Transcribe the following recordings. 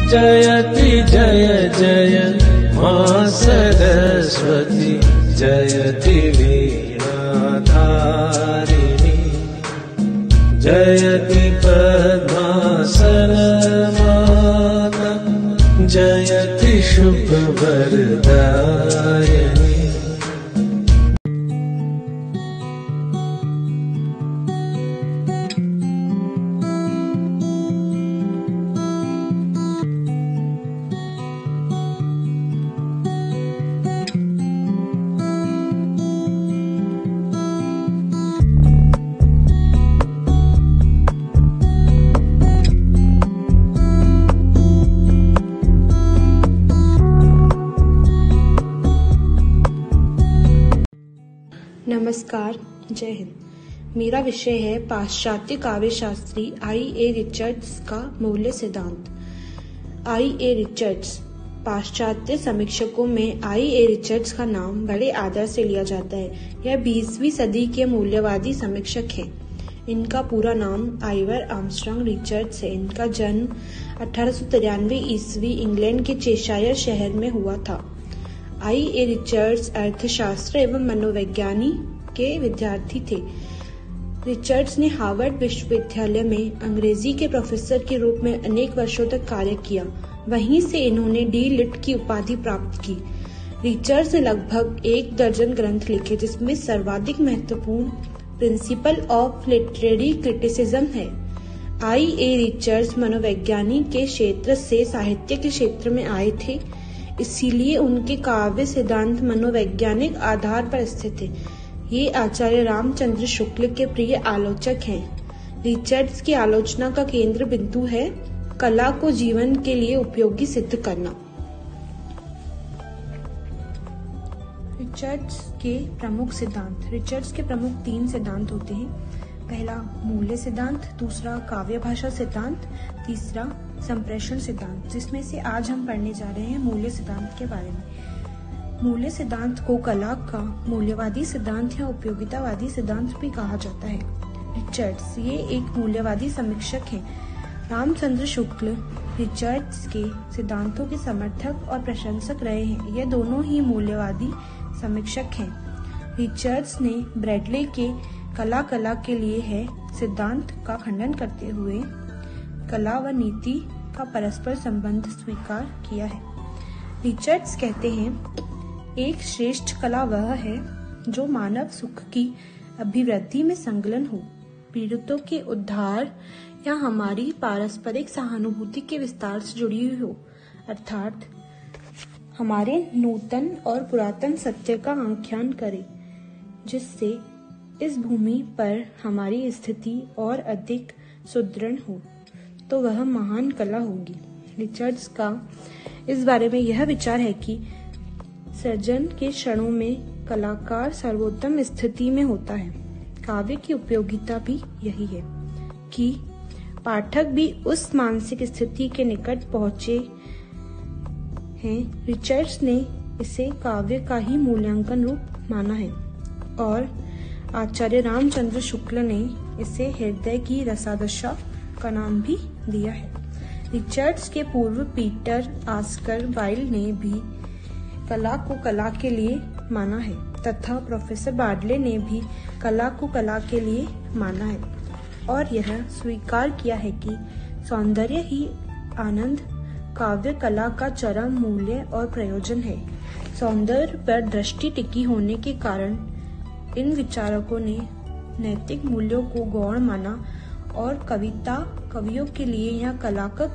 जयति जय जय मां सरस्वती, जयति वीणाधारिणी, जयति पद्मासन माता, जयति शुभ वरदायिनी। नमस्कार, जय हिंद। मेरा विषय है पाश्चात्य काव्य शास्त्री I.A. रिचर्ड्स का मूल्य सिद्धांत। I.A. रिचर्ड्स। पाश्चात्य समीक्षकों में I.A. रिचर्ड्स का नाम बड़े आदर से लिया जाता है। यह 20वीं सदी के मूल्यवादी समीक्षक हैं। इनका पूरा नाम आइवर आर्मस्ट्रांग रिचर्ड्स है। इनका जन्म 1893 ईस्वी इंग्लैंड के चेशायर शहर में हुआ था। I.A. रिचर्ड्स अर्थशास्त्र एवं मनोविज्ञानी के विद्यार्थी थे। रिचर्ड्स ने हार्वर्ड विश्वविद्यालय में अंग्रेजी के प्रोफेसर के रूप में अनेक वर्षों तक कार्य किया। वहीं से इन्होंने डी.लिट की उपाधि प्राप्त की। रिचर्ड्स ने लगभग 1 दर्जन ग्रंथ लिखे, जिसमें सर्वाधिक महत्वपूर्ण प्रिंसिपल ऑफ लिटरेरी क्रिटिसिज्म है। I.A. रिचर्ड्स मनोविज्ञानी के क्षेत्र से साहित्य के क्षेत्र में आए थे, इसीलिए उनके काव्य सिद्धांत मनोवैज्ञानिक आधार पर स्थित है। ये आचार्य रामचंद्र शुक्ल के प्रिय आलोचक हैं। रिचर्ड्स की आलोचना का केंद्र बिंदु है कला को जीवन के लिए उपयोगी सिद्ध करना। रिचर्ड्स के प्रमुख सिद्धांत। रिचर्ड्स के प्रमुख 3 सिद्धांत होते हैं। पहला मूल्य सिद्धांत, दूसरा काव्य भाषा सिद्धांत, तीसरा संप्रेषण सिद्धांत, जिसमें से आज हम पढ़ने जा रहे हैं मूल्य सिद्धांत के बारे में। मूल्य सिद्धांत को कला का मूल्यवादी सिद्धांत या उपयोगितावादी सिद्धांत भी कहा जाता है। रिचर्ड्स ये एक मूल्यवादी समीक्षक हैं। रामचंद्र शुक्ल रिचर्ड्स के सिद्धांतों के समर्थक और प्रशंसक रहे हैं। ये दोनों ही मूल्यवादी समीक्षक हैं। रिचर्ड्स ने ब्रैडले के कला के लिए है सिद्धांत का खंडन करते हुए कला व नीति का परस्पर संबंध स्वीकार किया है। रिचर्ड्स कहते हैं, एक श्रेष्ठ कला वह है जो मानव सुख की अभिवृद्धि में संलग्न हो, पीड़ितों के उद्धार या हमारी पारस्परिक सहानुभूति के विस्तार से जुड़ी हुई हो, अर्थात हमारे नूतन और पुरातन सत्य का आख्यान करे, जिससे इस भूमि पर हमारी स्थिति और अधिक सुदृढ़ हो, तो वह महान कला होगी। रिचर्ड्स का इस बारे में यह विचार है कि सृजन के क्षणों में कलाकार सर्वोत्तम स्थिति में होता है। काव्य की उपयोगिता भी यही है कि पाठक भी उस मानसिक स्थिति के निकट पहुंचे हैं। रिचर्ड्स ने इसे काव्य का ही मूल्यांकन रूप माना है और आचार्य रामचंद्र शुक्ल ने इसे हृदय की रसादशा का नाम भी दिया है। रिचर्ड्स के पूर्व पीटर ऑस्कर वाइल्ड ने भी कला को कला के लिए माना है तथा प्रोफेसर बार्डले ने भी कला को कला के लिए माना है और यह स्वीकार किया है कि सौंदर्य ही आनंद काव्य कला का चरम मूल्य और प्रयोजन है। सौंदर्य पर दृष्टि टिकी होने के कारण इन विचारकों ने नैतिक मूल्यों को गौण माना और कवियों के लिए या कलाकार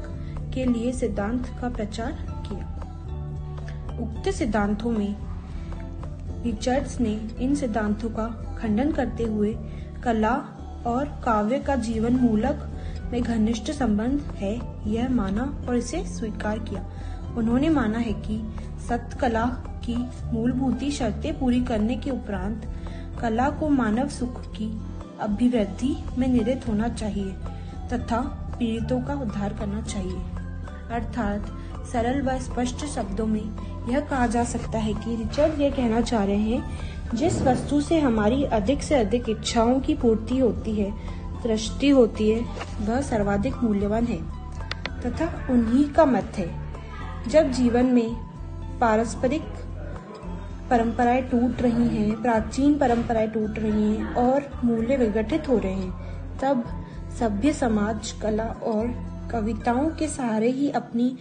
के लिए सिद्धांत का प्रचार किया। उक्त सिद्धांतों में रिचर्ड्स ने इन सिद्धांतों का खंडन करते हुए कला और काव्य का जीवन मूलक में घनिष्ठ संबंध है यह माना और इसे स्वीकार किया। उन्होंने माना है कि सत्य कला की मूलभूत शर्तें पूरी करने के उपरांत कला को मानव सुख की अभिवृद्धि में निरत होना चाहिए तथा पीड़ितों का उद्धार करना चाहिए। अर्थात सरल व स्पष्ट शब्दों में यह कहा जा सकता है कि रिचर्ड ये कहना चाह रहे हैं, जिस वस्तु से हमारी अधिक से अधिक इच्छाओं की पूर्ति होती है, दृष्टि होती है, वह सर्वाधिक मूल्यवान है। तथा उन्हीं का मत है। जब जीवन में पारस्परिक परंपराएं टूट रही हैं, प्राचीन परंपराएं टूट रही हैं और मूल्य विघटित हो रहे हैं, तब सभ्य समाज कला और कविताओं के सहारे ही अपनी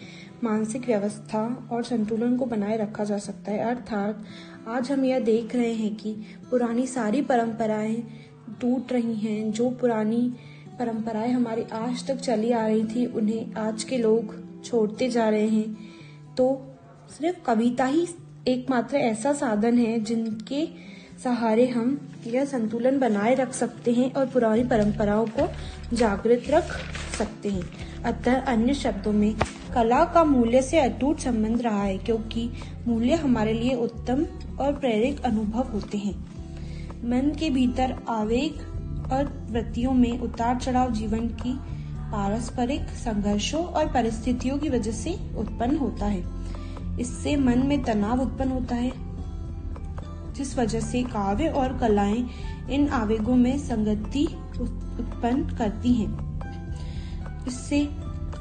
मानसिक व्यवस्था और संतुलन को बनाए रखा जा सकता है। अर्थात आज हम यह देख रहे हैं कि पुरानी सारी परंपराएं टूट रही हैं। जो पुरानी परंपराएं हमारी आज तक चली आ रही थी, उन्हें आज के लोग छोड़ते जा रहे हैं। तो सिर्फ कविता ही एकमात्र ऐसा साधन है जिनके सहारे हम यह संतुलन बनाए रख सकते हैं और पुरानी परंपराओं को जागृत रख सकते हैं। अतः अन्य शब्दों में कला का मूल्य से अटूट संबंध रहा है, क्योंकि मूल्य हमारे लिए उत्तम और प्रेरक अनुभव होते हैं। मन के भीतर आवेग और वृत्तियों में उतार चढ़ाव जीवन की पारस्परिक संघर्षों और परिस्थितियों की वजह से उत्पन्न होता है। इससे मन में तनाव उत्पन्न होता है, जिस वजह से काव्य और कलाएं इन आवेगों में संगति उत्पन्न करती हैं। इससे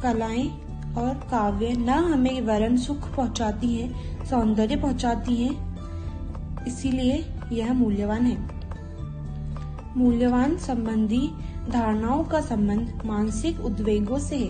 कलाएं और काव्य न हमें वरन सुख पहुंचाती हैं, सौंदर्य पहुंचाती हैं, इसीलिए यह मूल्यवान है। मूल्यवान संबंधी धारणाओं का संबंध मानसिक उद्वेगों से है।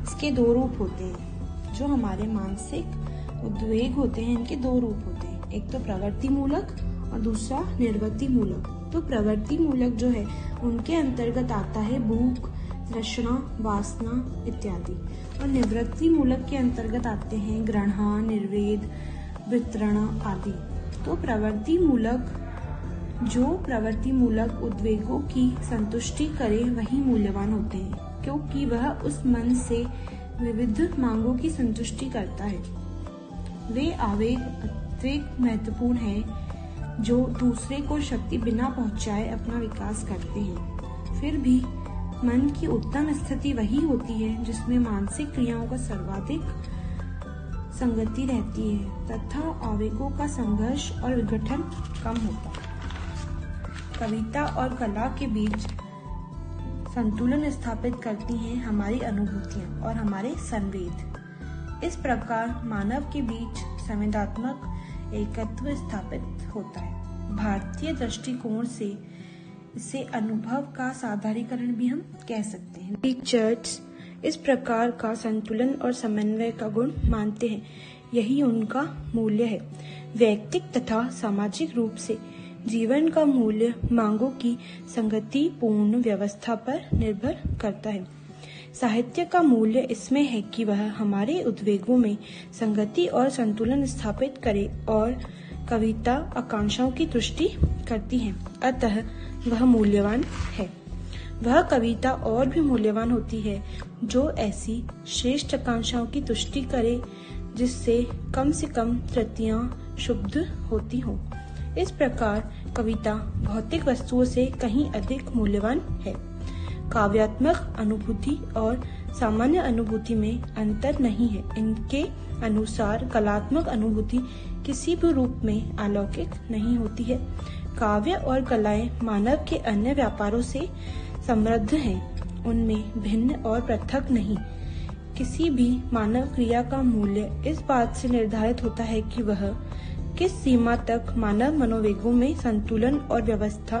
इसके दो रूप होते हैं। जो हमारे मानसिक उद्वेग होते हैं, इनके दो रूप होते हैं, एक तो प्रवृत्ति मूलक और दूसरा निर्वृत्ति मूलक। तो प्रवृत्ति मूलक जो है, उनके अंतर्गत आता है भूख, तृष्णा, वासना इत्यादि, और निवृत्ति मूलक के अंतर्गत आते हैं घृणा, निर्वेद, वितरणा आदि। तो प्रवृत्ति मूलक उद्वेगों की संतुष्टि करे वही मूल्यवान होते हैं, क्योंकि वह उस मन से विविध मांगों की संतुष्टि करता है। वे आवेग अत्यधिक महत्वपूर्ण हैं, जो दूसरे को शक्ति बिना पहुंचाए अपना विकास करते हैं। फिर भी मन की उत्तम स्थिति वही होती है जिसमें मानसिक क्रियाओं का सर्वाधिक संगति रहती है तथा आवेगों का संघर्ष और विघटन कम होता है। कविता और कला के बीच संतुलन स्थापित करती हैं हमारी अनुभूतियां और हमारे संवेद। इस प्रकार मानव के बीच संवेदनात्मक एकत्व स्थापित होता है। भारतीय दृष्टिकोण से इसे अनुभव का साधारीकरण भी हम कह सकते हैं। रिचर्ड्स इस प्रकार का संतुलन और समन्वय का गुण मानते हैं, यही उनका मूल्य है। वैयक्तिक तथा सामाजिक रूप से जीवन का मूल्य मांगों की संगति पूर्ण व्यवस्था पर निर्भर करता है। साहित्य का मूल्य इसमें है कि वह हमारे उद्वेगों में संगति और संतुलन स्थापित करे, और कविता आकांक्षाओं की तुष्टि करती है, अतः वह मूल्यवान है। वह कविता और भी मूल्यवान होती है जो ऐसी श्रेष्ठ आकांक्षाओं की तुष्टि करे जिससे कम से कम त्रुटियां शुद्ध होती हों। इस प्रकार कविता भौतिक वस्तुओं से कहीं अधिक मूल्यवान है। काव्यात्मक अनुभूति और सामान्य अनुभूति में अंतर नहीं है। इनके अनुसार कलात्मक अनुभूति किसी भी रूप में अलौकिक नहीं होती है। काव्य और कलाएं मानव के अन्य व्यापारों से समृद्ध हैं, उनमें भिन्न और पृथक नहीं। किसी भी मानव क्रिया का मूल्य इस बात से निर्धारित होता है कि वह किस सीमा तक मानव मनोवेगों में संतुलन और व्यवस्था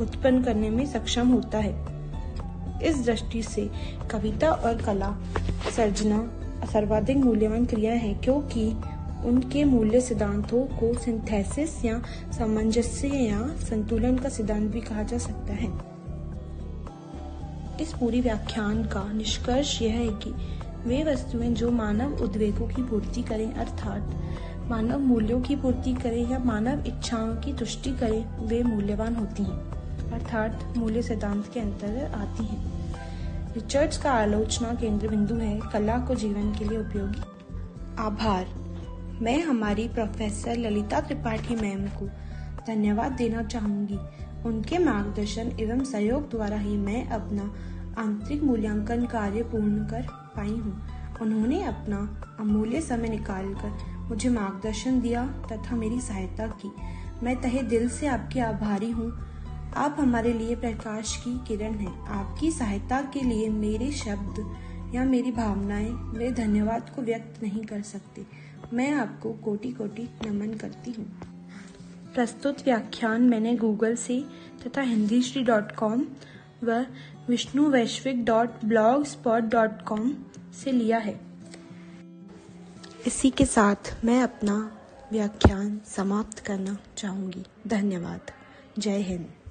उत्पन्न करने में सक्षम होता है। इस दृष्टि से कविता और कला सर्जना सर्वाधिक मूल्यवान क्रिया है, क्योंकि उनके मूल्य सिद्धांतों को सिंथेसिस या सामंजस्य या संतुलन का सिद्धांत भी कहा जा सकता है। इस पूरी व्याख्यान का निष्कर्ष यह है कि वे वस्तुएं जो मानव उद्वेगों की पूर्ति करें, अर्थात मानव मूल्यों की पूर्ति करें या मानव इच्छाओं की तुष्टि करें, वे मूल्यवान होती हैं, अर्थात मूल्य सिद्धांत के अंतर्गत आती हैं। रिचर्ड्स का आलोचना केंद्र बिंदु है कला को जीवन के लिए उपयोगी। आभार। मैं हमारी प्रोफेसर ललिता त्रिपाठी मैम को धन्यवाद देना चाहूंगी। उनके मार्गदर्शन एवं सहयोग द्वारा ही मैं अपना आंतरिक मूल्यांकन कार्य पूर्ण कर पाई हूँ। उन्होंने अपना अमूल्य समय निकालकर मुझे मार्गदर्शन दिया तथा मेरी सहायता की। मैं तहे दिल से आपकी आभारी हूँ। आप हमारे लिए प्रकाश की किरण हैं। आपकी सहायता के लिए मेरे शब्द या मेरी भावनाएं वे धन्यवाद को व्यक्त नहीं कर सकती। मैं आपको कोटि कोटि नमन करती हूँ। प्रस्तुत व्याख्यान मैंने गूगल से तथा hindiश्री.com व vishnuveshwik.blogspot.com से लिया है। इसी के साथ मैं अपना व्याख्यान समाप्त करना चाहूँगी। धन्यवाद। जय हिंद।